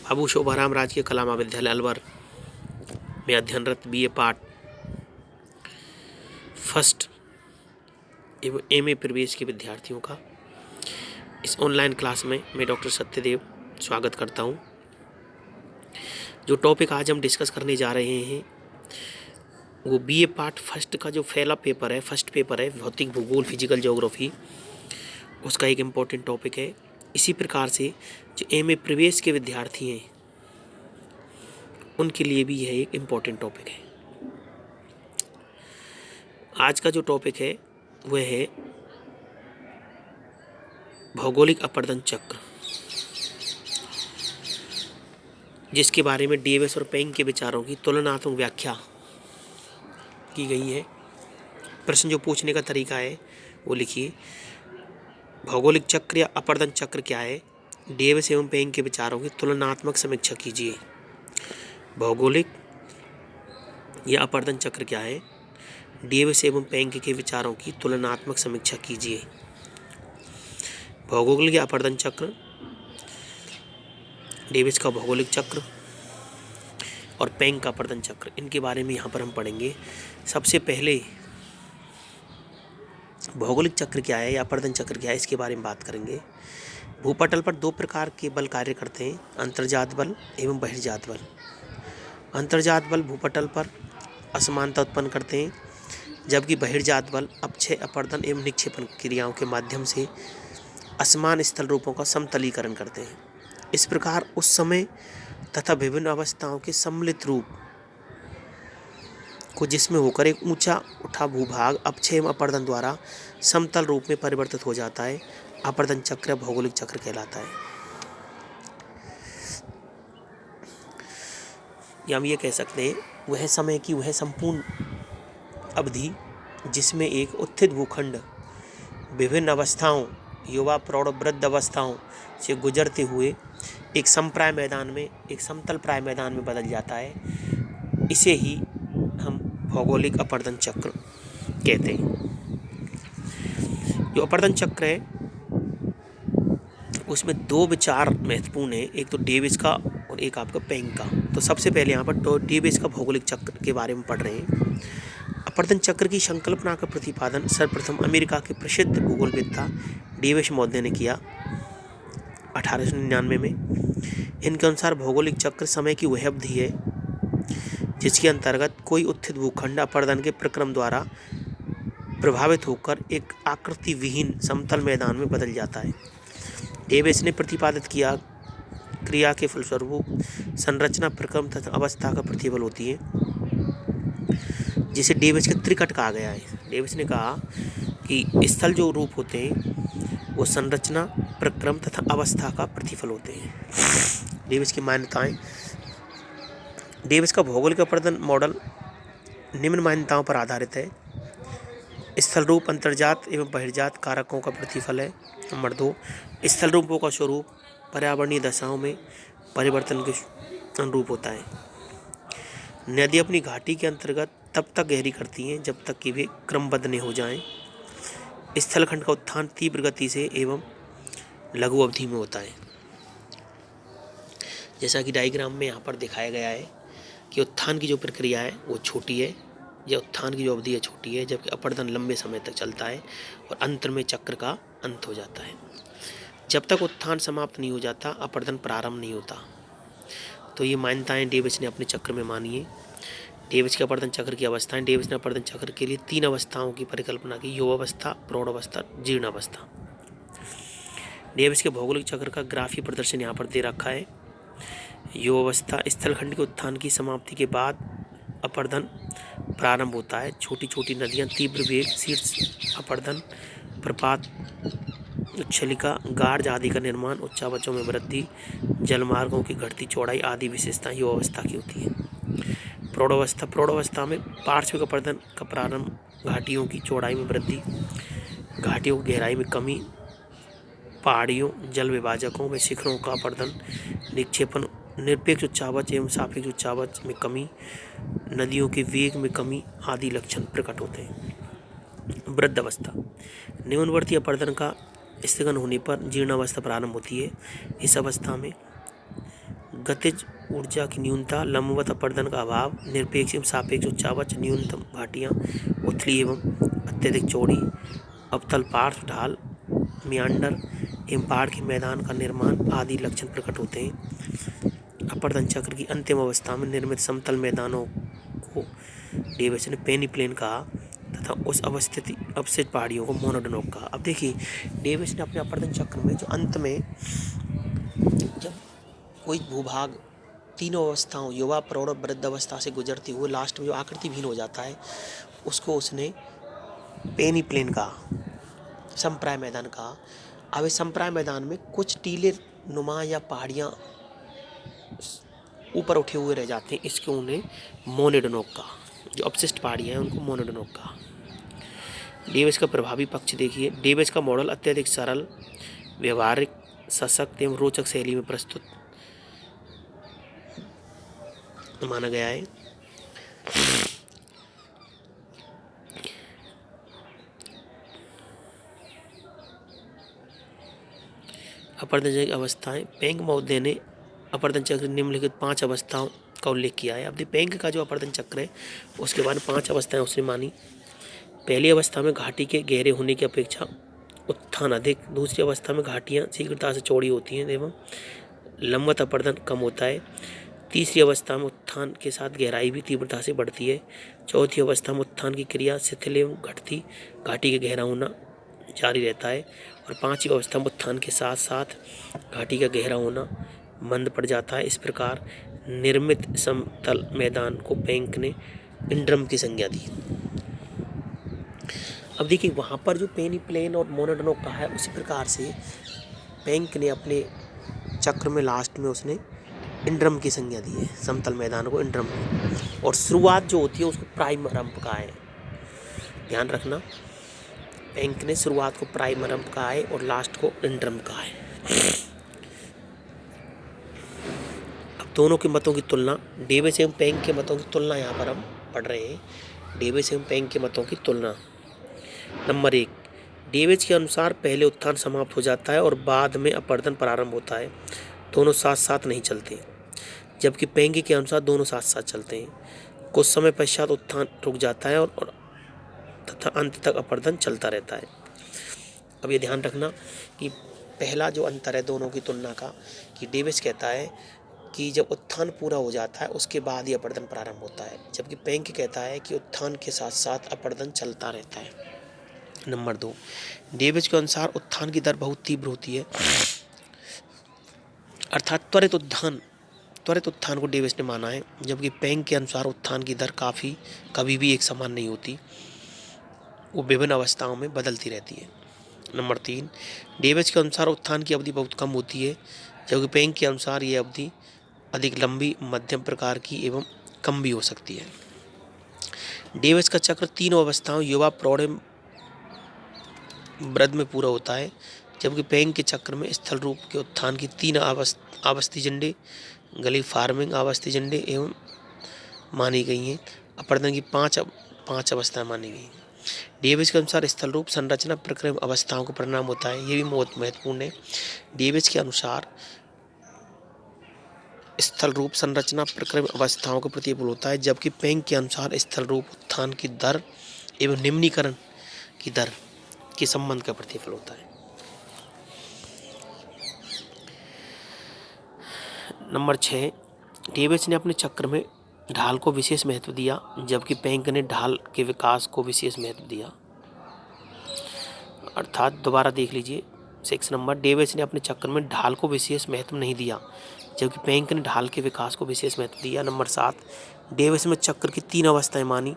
बाबू शोभाराम राजकीय कला महाविद्यालय अलवर में अध्ययनरत बीए पार्ट फर्स्ट एवं एमए प्रवेश के विद्यार्थियों का इस ऑनलाइन क्लास में मैं डॉक्टर सत्यदेव स्वागत करता हूं। जो टॉपिक आज हम डिस्कस करने जा रहे हैं वो बीए पार्ट फर्स्ट का जो फर्स्ट पेपर है भौतिक भूगोल फिजिकल ज्योग्राफी, उसका एक इम्पोर्टेंट टॉपिक है। इसी प्रकार से जो एमए प्रवेश के विद्यार्थी हैं उनके लिए भी यह एक इम्पोर्टेंट टॉपिक है। आज का जो टॉपिक है वह है भौगोलिक अपर्दन चक्र, जिसके बारे में डेविस और पेंग के विचारों की तुलनात्मक व्याख्या की गई है। प्रश्न जो पूछने का तरीका है वो लिखिए, भौगोलिक चक्र या अपर्दन चक्र क्या है? डेविस एवं पेंग के विचारों की तुलनात्मक समीक्षा कीजिए। भौगोलिक या अपर्दन चक्र क्या है? डेविस एवं पेंग के विचारों की तुलनात्मक समीक्षा कीजिए। भौगोलिक या अपर्दन चक्र, डेविस का भौगोलिक चक्र और पेंग का अपर्दन चक्र, इनके बारे में यहाँ पर हम पढ़ेंगे। सबसे पहले भौगोलिक चक्र क्या है या अपर्दन चक्र क्या है, इसके बारे में बात करेंगे। भूपटल पर दो प्रकार के बल कार्य करते हैं, अंतर्जात बल एवं बहिर्जात बल। अंतर्जात बल भूपटल पर असमानता उत्पन्न करते हैं, जबकि बहिर्जात बल अपक्षय अपर्दन एवं निक्षेपण क्रियाओं के माध्यम से असमान स्थल रूपों का समतलीकरण करते हैं। इस प्रकार उस समय तथा विभिन्न अवस्थाओं के सम्मिलित रूप को जिसमें होकर एक ऊंचा उठा भूभाग अपक्षय एवं अपर्दन द्वारा समतल रूप में परिवर्तित हो जाता है, अपर्दन चक्र भौगोलिक चक्र कहलाता है। या हम ये कह सकते हैं वह समय की वह संपूर्ण अवधि जिसमें एक उत्थित भूखंड विभिन्न अवस्थाओं युवा प्रौढ़ वृद्ध अवस्थाओं से गुजरते हुए एक समप्राय मैदान में एक समतल प्राय मैदान में बदल जाता है, इसे ही हम भौगोलिक अपर्दन चक्र कहते हैं। जो अपर्दन चक्र है उसमें दो विचार महत्वपूर्ण है, एक तो डेविस का और एक आपका पेंग का। तो सबसे पहले यहाँ पर डेविस का भौगोलिक चक्र के बारे में पढ़ रहे हैं। अपर्दन चक्र की संकल्पना का प्रतिपादन सर्वप्रथम अमेरिका के प्रसिद्ध भूगोलवेत्ता डेविस मौर्य ने किया 1899 में। इनके अनुसार भौगोलिक चक्र समय की वह अवधि है जिसके अंतर्गत कोई उत्थित भूखंड अपर्दन के प्रक्रम द्वारा प्रभावित होकर एक आकृति विहीन समतल मैदान में बदल जाता है। डेविस ने प्रतिपादित किया क्रिया के फलस्वरूप संरचना प्रक्रम तथा अवस्था का प्रतिफल होती है, जिसे डेविस के त्रिकट कहा गया है। डेविस ने कहा कि स्थल जो रूप होते हैं वो संरचना प्रक्रम तथा अवस्था का प्रतिफल होते हैं। डेविस की मान्यताएं। डेविस का भौगोलिक अपर्दन मॉडल निम्न मान्यताओं पर आधारित है। स्थल रूप अंतर्जात एवं बहिर्जात कारकों का प्रतिफल है। नंबर 2, स्थल रूपों का स्वरूप पर्यावरणीय दशाओं में परिवर्तन के अनुरूप होता है। नदी अपनी घाटी के अंतर्गत तब तक गहरी करती हैं जब तक कि वे क्रमबद्ध न हो जाएं। स्थलखंड का उत्थान तीव्र गति से एवं लघु अवधि में होता है। जैसा कि डायग्राम में यहाँ पर दिखाया गया है कि उत्थान की जो प्रक्रिया है वो छोटी है, या उत्थान की जो अवधि है छोटी है, जबकि अपर्दन लंबे समय तक चलता है और अंत में चक्र का अंत हो जाता है। जब तक उत्थान समाप्त नहीं हो जाता अपर्दन प्रारंभ नहीं होता। तो ये मान्यताएं डेविस ने अपने चक्र में मानी है। डेविस के अपर्दन चक्र की अवस्थाएं। डेविस ने अपर्दन चक्र के लिए 3 अवस्थाओं की परिकल्पना की, युवावस्था, प्रौढ़ावस्था, जीर्णावस्था। डेविस के भौगोलिक चक्र का ग्राफीय प्रदर्शन यहाँ पर दे रखा है। युवावस्था, स्थलखंड के उत्थान की समाप्ति के बाद अपर्दन प्रारंभ होता है। छोटी छोटी नदियाँ, तीव्र वेग, शीर्ष अपर्दन, प्रपात, उच्छलिका, गार्ज आदि का निर्माण, उच्चावचों में वृद्धि, जलमार्गों की घटती चौड़ाई आदि विशेषताएं युवावस्था की होती है। प्रौढ़ावस्था। प्रौढ़ावस्था में पार्श्विक अपर्दन का प्रारंभ, घाटियों की चौड़ाई में वृद्धि, घाटियों की गहराई में कमी, पहाड़ियों, जल विभाजकों में शिखरों का अपर्दन, निक्षेपण, निरपेक्ष उच्चावच एवं सापेक्ष उच्चावच में कमी, नदियों के वेग में कमी आदि लक्षण प्रकट होते हैं। वृद्धावस्था। निम्नवर्ती अपर्दन का स्थगन होने पर जीर्णावस्था प्रारंभ होती है। इस अवस्था में गतिज ऊर्जा की न्यूनता, लंबवत अपरदन का अभाव, निरपेक्ष एवं सापेक्ष उच्चावच, न्यूनतम घाटियाँ, उथली एवं अत्यधिक चौड़ी, अवतल पार्श्व ढाल, मियांडर एवं पहाड़ के मैदान का निर्माण आदि लक्षण प्रकट होते हैं। अपरदन चक्र की अंतिम अवस्था में निर्मित समतल मैदानों को डेविस ने पेनीप्लेन कहा तथा उस अवस्थित पहाड़ियों को मोनोडोनोक कहा। अब देखिए, डेविस ने अपने अपरदन चक्र में जो अंत में जब कोई भूभाग तीनों अवस्थाओं युवा, प्रौढ़ और वृद्ध अवस्था से गुजरती हुए लास्ट में जो आकृतिहीन हो जाता है, उसको उसने पेनीप्लेन कहा, संप्राय मैदान कहा। अब इस संप्राय मैदान में कुछ टीले नुमा या पहाड़ियाँ ऊपर उठे हुए रह जाते हैं, इसको उन्हें मोनोडोनोक कहा। जो अपशिष्ट पहाड़ियाँ हैं उनको मोनोडोनोक कहा। डेविस का प्रभावी पक्ष देखिए। डेविस का मॉडल अत्यधिक सरल, व्यवहारिक, सशक्त एवं रोचक शैली में प्रस्तुत माना गया है। अपरदन चक्र की अवस्थाएं। पेंग महोदय ने अपरदन चक्र निम्नलिखित 5 अवस्थाओं का उल्लेख किया है। अब पेंग का जो अपरदन चक्र है उसके बाद 5 अवस्थाएं उसने मानी। पहली अवस्था में घाटी के गहरे होने की अपेक्षा उत्थान अधिक, दूसरी अवस्था में घाटियाँ शीघ्रता से चौड़ी होती हैं एवं लंबवत अपरदन कम होता है, तीसरी अवस्था में उत्थान के साथ गहराई भी तीव्रता से बढ़ती है, चौथी अवस्था में उत्थान की क्रिया शिथिल एवं घटती घाटी के गहरा होना जारी रहता है, और पांचवी अवस्था में उत्थान के साथ साथ घाटी का गहरा होना मंद पड़ जाता है। इस प्रकार निर्मित समतल मैदान को पेंक ने इंड्रम की संज्ञा दी। अब देखिए, वहाँ पर जो पेनीप्लेन और मोनोडोनोक कहा है, उसी प्रकार से पेंक ने अपने चक्र में लास्ट में उसने इंड्रम की संज्ञा दी है, समतल मैदान को इंड्रम। और शुरुआत जो होती है उसको प्राइमरम्प कहा है, ध्यान रखना। पेंक ने शुरुआत को प्राइमरम्प कहा है और लास्ट को इंड्रम कहा है। अब दोनों के मतों की तुलना, डेविस एवं पेंक के मतों की तुलना यहाँ पर हम पढ़ रहे हैं। डेविस एवं पेंक के मतों की तुलना। नंबर 1, डेविस के अनुसार पहले उत्थान समाप्त हो जाता है और बाद में अपरदन प्रारंभ होता है, दोनों साथ साथ नहीं चलते। जबकि पेंग के अनुसार दोनों साथ साथ चलते हैं। कुछ समय पश्चात उत्थान रुक जाता है और तथा अंत तक अपरदन चलता रहता है। अब ये ध्यान रखना कि पहला जो अंतर है दोनों की तुलना का, कि डेविस कहता है कि जब उत्थान पूरा हो जाता है उसके बाद ही अपरदन प्रारंभ होता है, जबकि पेंक कहता है कि उत्थान के साथ साथ अपरदन चलता रहता है। नंबर 2, डेविस के अनुसार उत्थान की दर बहुत तीव्र होती है, अर्थात त्वरित उत्थान को डेविस ने माना है, जबकि पेंक के अनुसार उत्थान की दर कभी भी एक समान नहीं होती, वो विभिन्न अवस्थाओं में बदलती रहती है। नंबर 3, डेविस के अनुसार उत्थान की अवधि बहुत कम होती है, जबकि पेंक के अनुसार ये अवधि अधिक लंबी, मध्यम प्रकार की एवं कम भी हो सकती है। डेविस का चक्र तीनों अवस्थाओं युवा, प्रौढ़ एवं वृद्ध में पूरा होता है, जबकि पेंक के चक्र में स्थल रूप के उत्थान की 3 आवस्थिजंडे, गली फार्मिंग आवस्थिजंडे एवं मानी गई हैं। अपरदन की 5 अवस्थाएं मानी गई। डेविस के अनुसार स्थल रूप संरचना प्रक्रम अवस्थाओं का परिणाम होता है, ये भी बहुत महत्वपूर्ण है। डेविस के अनुसार स्थल रूप संरचना प्रक्रम अवस्थाओं का प्रतिफल होता है, जबकि पेंक के अनुसार स्थल रूप उत्थान की दर एवं निम्नीकरण की दर के संबंध का प्रतिफल होता है। नंबर 6, डेविस ने अपने चक्र में ढाल को विशेष महत्व दिया, जबकि पेंक ने ढाल के विकास को विशेष महत्व दिया। अर्थात दोबारा देख लीजिए 6 नंबर, डेविस ने अपने चक्र में ढाल को विशेष महत्व नहीं दिया, जबकि पेंक ने ढाल के विकास को विशेष महत्व दिया। नंबर 7, डेविस में चक्र की 3 अवस्थाएं मानी,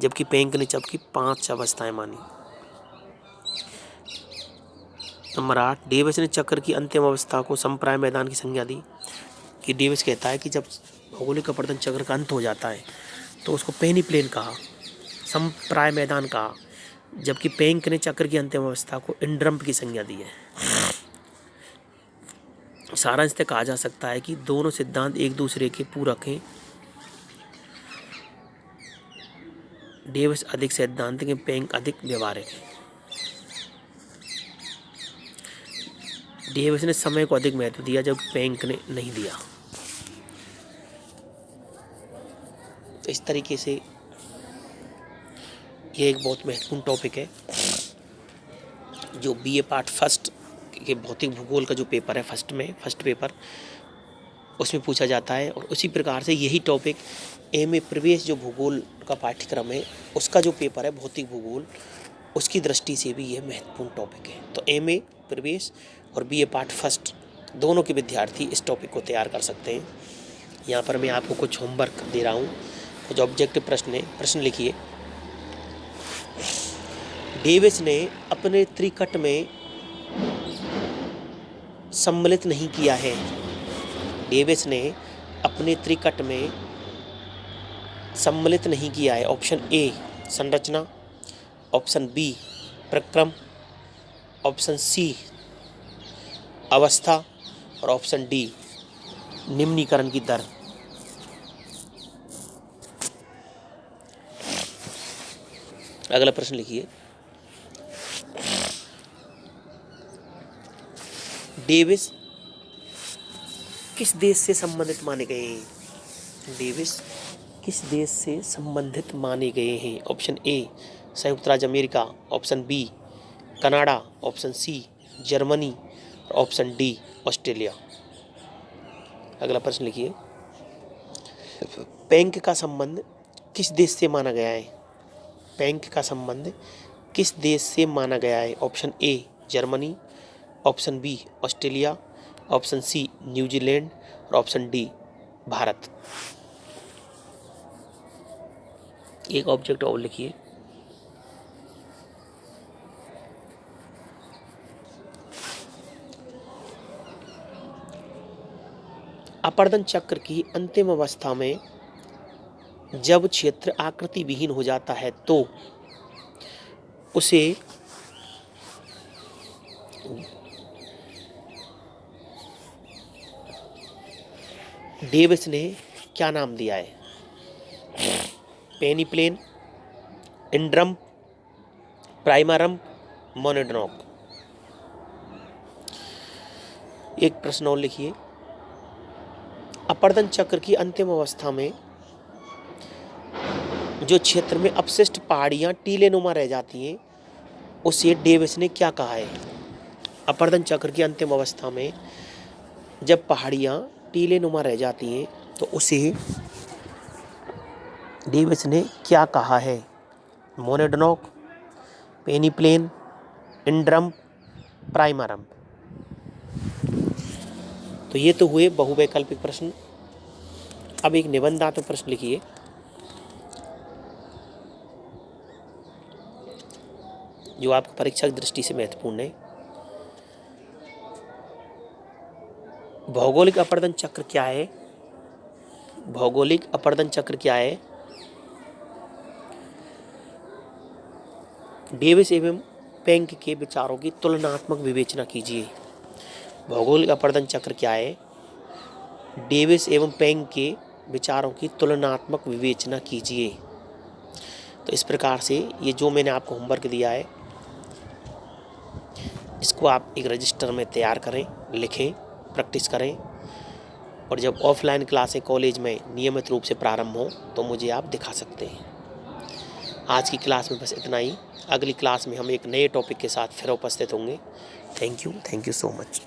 जबकि पेंक ने चक्र की 5 अवस्थाएं मानी। नंबर 8, डेविस ने चक्र की अंतिम अवस्था को संप्राय मैदान की संज्ञा दी, कि डेविस कहता है कि जब भौगोलिक अपरदन चक्र का अंत हो जाता है तो उसको पेनीप्लेन कहा, संप्राय मैदान कहा, जबकि पेंक ने चक्र की अंतिम अवस्था को इंड्रम की संज्ञा दी है। सारांश से कहा जा सकता है कि दोनों सिद्धांत एक दूसरे के पूरक हैं। डेविस अधिक सैद्धांतिक है, पेंक अधिक व्यवहारिक है। डेविस ने समय को अधिक महत्व दिया, जबकि पेंक ने नहीं दिया। तो इस तरीके से ये एक बहुत महत्वपूर्ण टॉपिक है जो बीए पार्ट फर्स्ट के भौतिक भूगोल का जो पेपर है फर्स्ट पेपर उसमें पूछा जाता है। और उसी प्रकार से यही टॉपिक एमए प्रवेश जो भूगोल का पाठ्यक्रम है उसका जो पेपर है भौतिक भूगोल, उसकी दृष्टि से भी यह महत्वपूर्ण टॉपिक है। तो एमए प्रवेश और बीए पार्ट फर्स्ट दोनों के विद्यार्थी इस टॉपिक को तैयार कर सकते हैं। यहाँ पर मैं आपको कुछ होमवर्क दे रहा हूँ, कुछ ऑब्जेक्टिव प्रश्न है। प्रश्न लिखिए। डेविस ने अपने त्रिकट में सम्मिलित नहीं किया है। डेविस ने अपने त्रिकट में सम्मिलित नहीं किया है। ऑप्शन ए संरचना, ऑप्शन बी प्रक्रम, ऑप्शन सी अवस्था और ऑप्शन डी निम्नीकरण की दर। अगला प्रश्न लिखिए। डेविस किस देश से संबंधित माने गए हैं? डेविस किस देश से संबंधित माने गए हैं? ऑप्शन ए संयुक्त राज्य America, option B Canada, option C Germany और ऑप्शन डी ऑस्ट्रेलिया। अगला प्रश्न लिखिए। प्लैंक का संबंध किस देश से माना गया है? प्लैंक का संबंध किस देश से माना गया है? Option A Germany, option B Australia, option C New Zealand और ऑप्शन डी भारत। एक ऑब्जेक्ट और लिखिए। अपर्दन चक्र की अंतिम अवस्था में जब क्षेत्र आकृति विहीन हो जाता है तो उसे डेविस ने क्या नाम दिया है? पेनीप्लेन, इंड्रम, प्राइमरम, मोनोडोनॉक। एक प्रश्न और लिखिए। अपर्दन चक्र की अंतिम अवस्था में जो क्षेत्र में अपशिष्ट पहाड़ियां टीलेनुमा रह जाती हैं उसे डेविस ने क्या कहा है? अपर्दन चक्र की अंतिम अवस्था में जब पहाड़ियां टीलेनुमा रह जाती हैं तो उसे डेविस ने क्या कहा है? मोनोडोनॉक, पेनीप्लेन, इंड्रम, प्राइमरम। तो ये तो हुए बहुवैकल्पिक प्रश्न। अब एक निबंधात्मक प्रश्न लिखिए। जो आपकी परीक्षा की दृष्टि से महत्वपूर्ण है। भौगोलिक अपर्दन चक्र क्या है? भौगोलिक अपर्दन चक्र क्या है? डेविस एवं प्लैंक के विचारों की तुलनात्मक विवेचना कीजिए। भौगोलिक अपर्दन चक्र क्या है? डेविस एवं प्लैंक के विचारों की तुलनात्मक विवेचना कीजिए। तो इस प्रकार से ये जो मैंने आपको होमवर्क दिया है इसको आप एक रजिस्टर में तैयार करें, लिखें, प्रैक्टिस करें और जब ऑफलाइन क्लासें कॉलेज में नियमित रूप से प्रारंभ हो तो मुझे आप दिखा सकते हैं। आज की क्लास में बस इतना ही। अगली क्लास में हम एक नए टॉपिक के साथ फिर उपस्थित होंगे। Thank you so much.